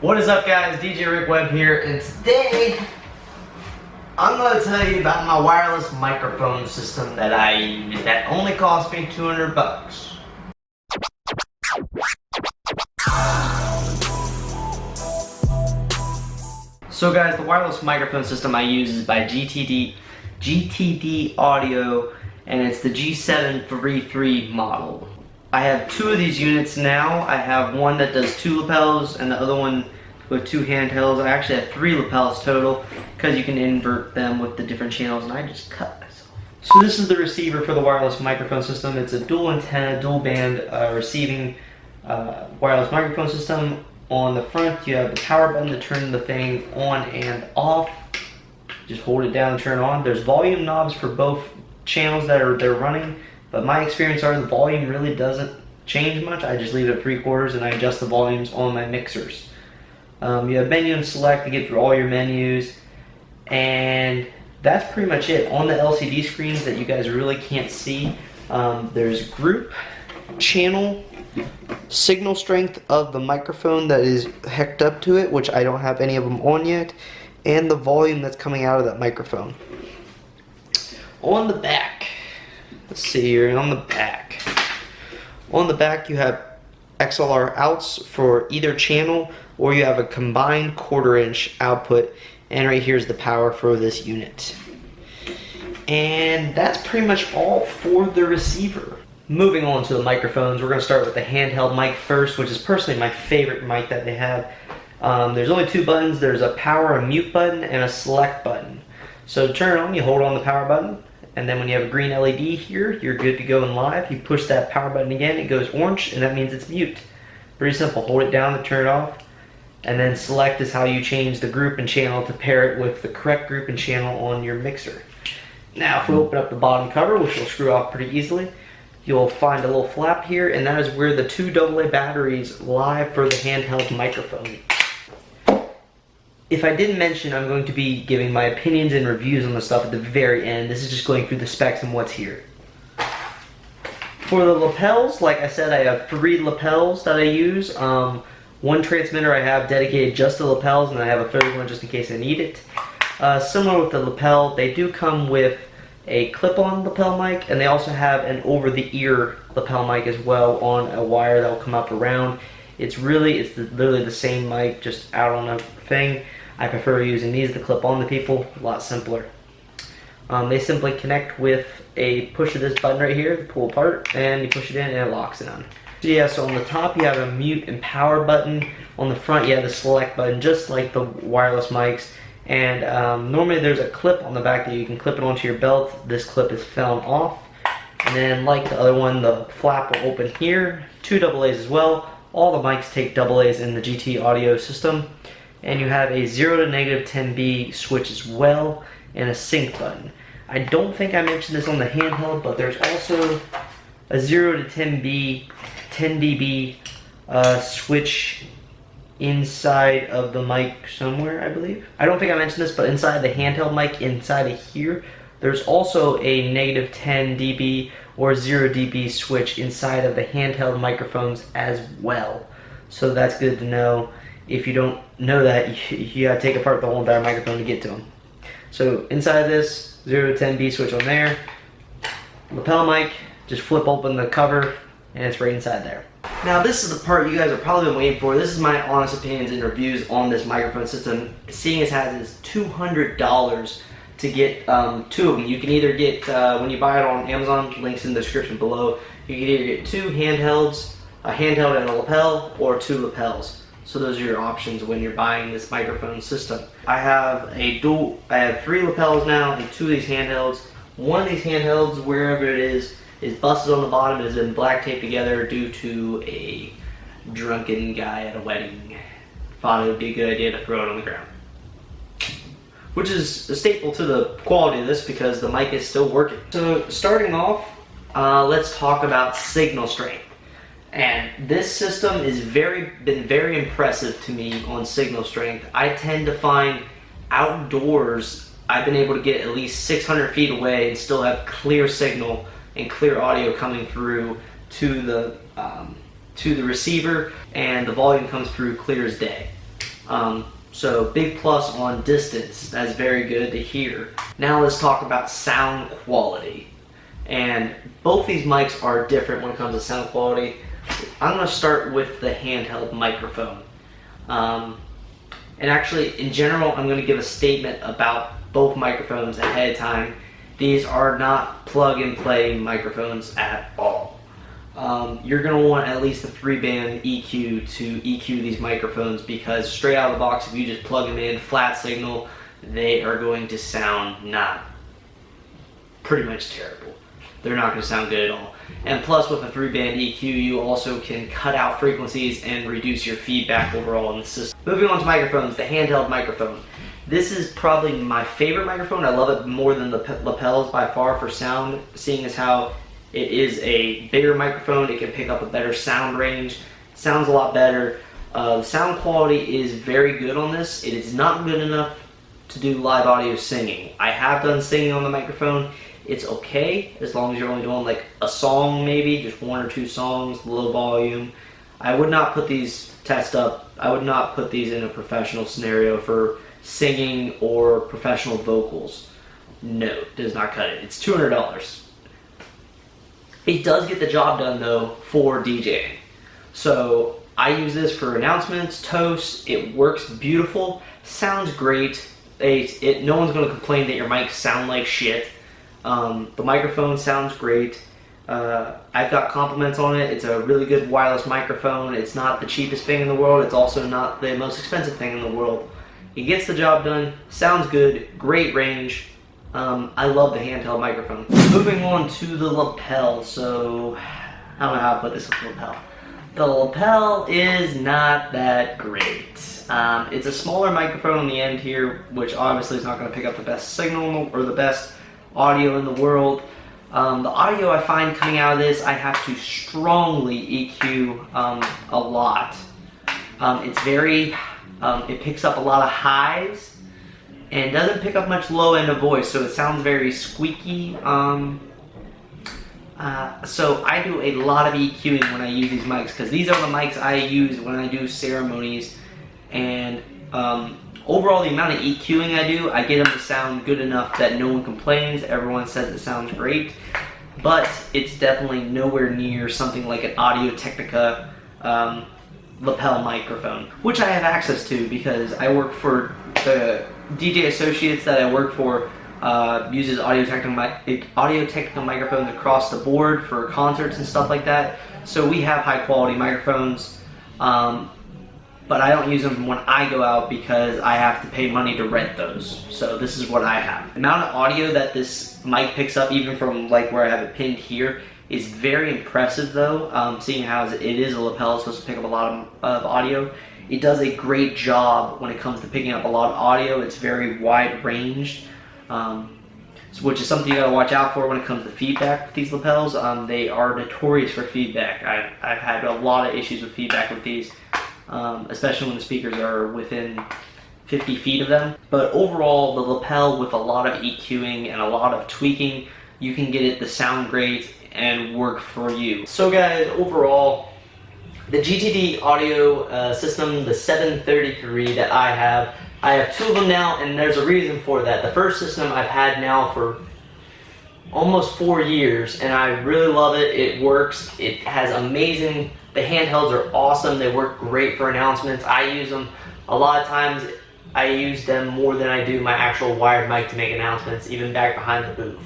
What is up, guys? DJ Rick Webb here, and today I'm going to tell you about my wireless microphone system that I use that only cost me $200. So guys, the wireless microphone system I use is by GTD Audio, and it's the G-733 model. I have two of these units now. I have one that does 2 lapels and the other one with 2 handhelds. I actually have 3 lapels total because you can invert them with the different channels, and I just cut myself. So this is the receiver for the wireless microphone system. It's a dual antenna, dual band receiving wireless microphone system. On the front you have the power button to turn the thing on and off. Just hold it down and turn it on. There's volume knobs for both channels that they're running. But my experience are the volume really doesn't change much. I just leave it at 3/4 and I adjust the volumes on my mixers. You have menu and select to get through all your menus, and that's pretty much it. On the LCD screens that you guys really can't see, there's group, channel, signal strength of the microphone that is hooked up to it, which I don't have any of them on yet, and the volume that's coming out of that microphone. On the back, let's see here, on the back you have XLR outs for either channel, or you have a combined 1/4 inch output, and right here's the power for this unit. And that's pretty much all for the receiver. Moving on to the microphones, we're going to start with the handheld mic first, which is personally my favorite mic that they have. There's only 2 buttons. There's a power and mute button and a select button. So to turn it on, you hold on the power button, and then when you have a green LED here, you're good to go in live. You push that power button again, it goes orange, and that means it's mute. Pretty simple. Hold it down to turn it off, and then select is how you change the group and channel to pair it with the correct group and channel on your mixer. Now if we open up the bottom cover, which will screw off pretty easily, you'll find a little flap here, and that is where the 2 AA batteries lie for the handheld microphone. If I didn't mention, I'm going to be giving my opinions and reviews on the stuff at the very end. This is just going through the specs and what's here. For the lapels, like I said, I have 3 lapels that I use. One transmitter I have dedicated just to lapels, and I have a 3rd one just in case I need it. Similar with the lapel, they do come with a clip-on lapel mic, and they also have an over-the-ear lapel mic as well on a wire that will come up around. It's literally the same mic, just out on a thing. I prefer using these to clip on the people, a lot simpler. They simply connect with a push of this button right here, to pull apart, and you push it in and it locks it on. So yeah, so on the top you have a mute and power button. On the front you have the select button, just like the wireless mics. And normally there's a clip on the back that you can clip it onto your belt. This clip is found off. And then like the other one, the flap will open here. 2 AA's as well. All the mics take AA's in the GT audio system. And you have a 0 to -10 switch as well, and a sync button. I don't think I mentioned this on the handheld, but there's also a 0 to 10 dB switch inside of the mic somewhere, I believe. I don't think I mentioned this, but inside the handheld mic, inside of here, there's also a -10 dB or 0 dB switch inside of the handheld microphones as well. So that's good to know. If you don't know that, you gotta take apart the whole entire microphone to get to them. So inside of this, 0 to 10 B switch on there. Lapel mic, just flip open the cover, and it's right inside there. Now this is the part you guys are probably been waiting for. This is my honest opinions and reviews on this microphone system. Seeing as how it is $200 to get 2 of them. You can either get, when you buy it on Amazon, links in the description below, you can either get 2 handhelds, a handheld and a lapel, or 2 lapels. So those are your options when you're buying this microphone system. I have 3 lapels now and 2 of these handhelds. One of these handhelds, wherever it is busted on the bottom. It has been black taped together due to a drunken guy at a wedding. Thought it would be a good idea to throw it on the ground. Which is a staple to the quality of this because the mic is still working. So starting off, let's talk about signal strength. And this system has been very impressive to me on signal strength. I tend to find outdoors, I've been able to get at least 600 feet away and still have clear signal and clear audio coming through to the receiver, and the volume comes through clear as day. So big plus on distance. That's very good to hear. Now let's talk about sound quality. And both these mics are different when it comes to sound quality. I'm going to start with the handheld microphone. And actually, in general, I'm going to give a statement about both microphones ahead of time. These are not plug-and-play microphones at all. You're going to want at least a 3-band EQ to EQ these microphones, because straight out of the box, if you just plug them in, flat signal, they are going to sound pretty much terrible. They're not going to sound good at all. And plus, with a 3-band EQ, you also can cut out frequencies and reduce your feedback overall in the system. Moving on to microphones, the handheld microphone. This is probably my favorite microphone. I love it more than the lapels by far for sound, seeing as how it is a bigger microphone. It can pick up a better sound range. Sounds a lot better. The sound quality is very good on this. It is not good enough to do live audio singing. I have done singing on the microphone. It's okay as long as you're only doing like a song, maybe just 1 or 2 songs, low volume. I would not put these I would not put these in a professional scenario for singing or professional vocals. No, it does not cut it. It's $200. It does get the job done though for DJing. So I use this for announcements, toasts. It works beautiful, sounds great. No one's going to complain that your mics sound like shit. The microphone sounds great. I've got compliments on it. It's a really good wireless microphone. It's not the cheapest thing in the world. It's also not the most expensive thing in the world. It gets the job done, sounds good, great range. I love the handheld microphone. Moving on to the lapel. So, I don't know how to put this with the lapel. The lapel is not that great. It's a smaller microphone on the end here, which obviously is not going to pick up the best signal or the best audio in the world. The audio I find coming out of this, I have to strongly EQ a lot. It's very, it picks up a lot of highs and doesn't pick up much low end of voice, so it sounds very squeaky. So I do a lot of EQing when I use these mics, because these are the mics I use when I do ceremonies, and overall, the amount of EQing I do, I get them to sound good enough that no one complains. Everyone says it sounds great, but it's definitely nowhere near something like an Audio-Technica lapel microphone, which I have access to because I work for the DJ associates that I work for. Uses Audio-Technica microphones across the board for concerts and stuff like that. So we have high quality microphones. But I don't use them when I go out because I have to pay money to rent those. So this is what I have. The amount of audio that this mic picks up, even from like where I have it pinned here, is very impressive though. Seeing how it is a lapel, it's supposed to pick up a lot of audio. It does a great job when it comes to picking up a lot of audio. It's very wide ranged, which is something you gotta watch out for when it comes to feedback with these lapels. They are notorious for feedback. I've had a lot of issues with feedback with these. Especially when the speakers are within 50 feet of them. But overall, the lapel, with a lot of EQing and a lot of tweaking, you can get it to sound great and work for you. So guys, overall, the GTD audio system, the 733 that I have 2 of them now, and there's a reason for that. The first system I've had now for almost 4 years, and I really love it. It works. It has amazing. The handhelds are awesome. They work great for announcements. I use them a lot of times. I use them more than I do my actual wired mic to make announcements, even back behind the booth.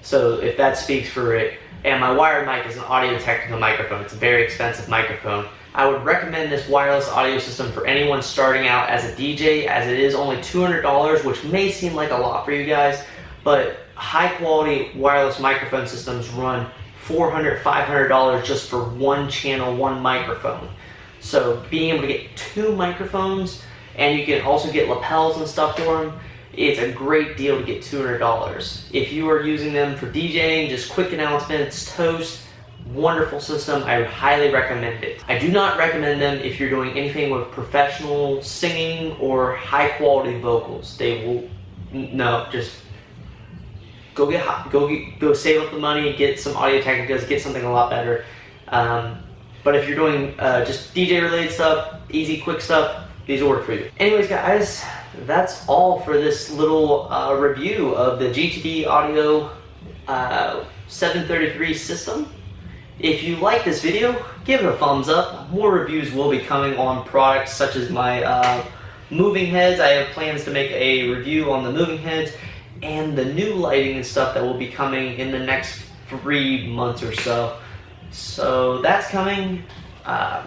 So if that speaks for it. And my wired mic is an Audio-Technica microphone. It's a very expensive microphone. I would recommend this wireless audio system for anyone starting out as a DJ, as it is only $200, which may seem like a lot for you guys, but high quality wireless microphone systems run $400, $500 just for one channel, one microphone. So being able to get 2 microphones, and you can also get lapels and stuff for them, it's a great deal to get $200. If you are using them for DJing, just quick announcements, toast, wonderful system. I highly recommend it. I do not recommend them if you're doing anything with professional singing or high quality vocals. They will, no, just go save up the money, get some Audio-Technicas, get something a lot better. But if you're doing just DJ related stuff, easy, quick stuff, these ordered for you. Anyways, guys, that's all for this little review of the GTD Audio 733 system. If you like this video, give it a thumbs up. More reviews will be coming on products such as my moving heads. I have plans to make a review on the moving heads and the new lighting and stuff that will be coming in the next 3 months or so. So that's coming.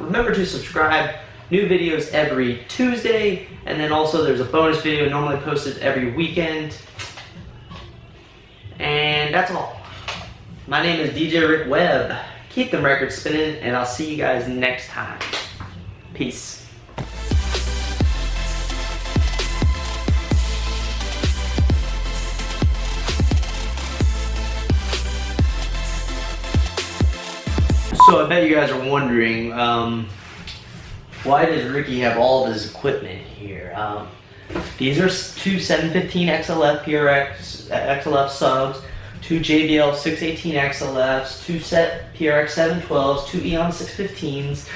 Remember to subscribe. New videos every Tuesday, and then also there's a bonus video normally posted every weekend. And that's all. My name is DJ Rick Webb. Keep them records spinning, and I'll see you guys next time. Peace. So I bet you guys are wondering, why does Ricky have all of his equipment here? These are two 715 XLF PRX XLF subs, two JBL 618 XLFs, two set PRX 712s, two Eon 615s.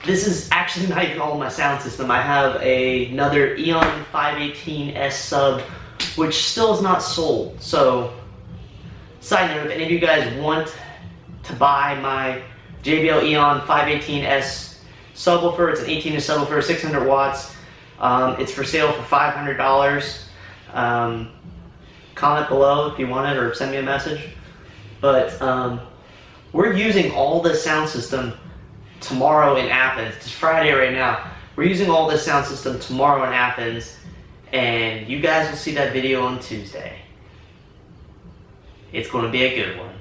This is actually not even all my sound system. I have another Eon 518S sub, which still is not sold. So, side note, if any of you guys want to buy my JBL Eon 518S subwoofer, it's an 18-inch subwoofer, 600 watts. It's for sale for $500. Comment below if you want it, or send me a message. But we're using all this sound system tomorrow in Athens. It's Friday right now. We're using all this sound system tomorrow in Athens, and you guys will see that video on Tuesday. It's going to be a good one.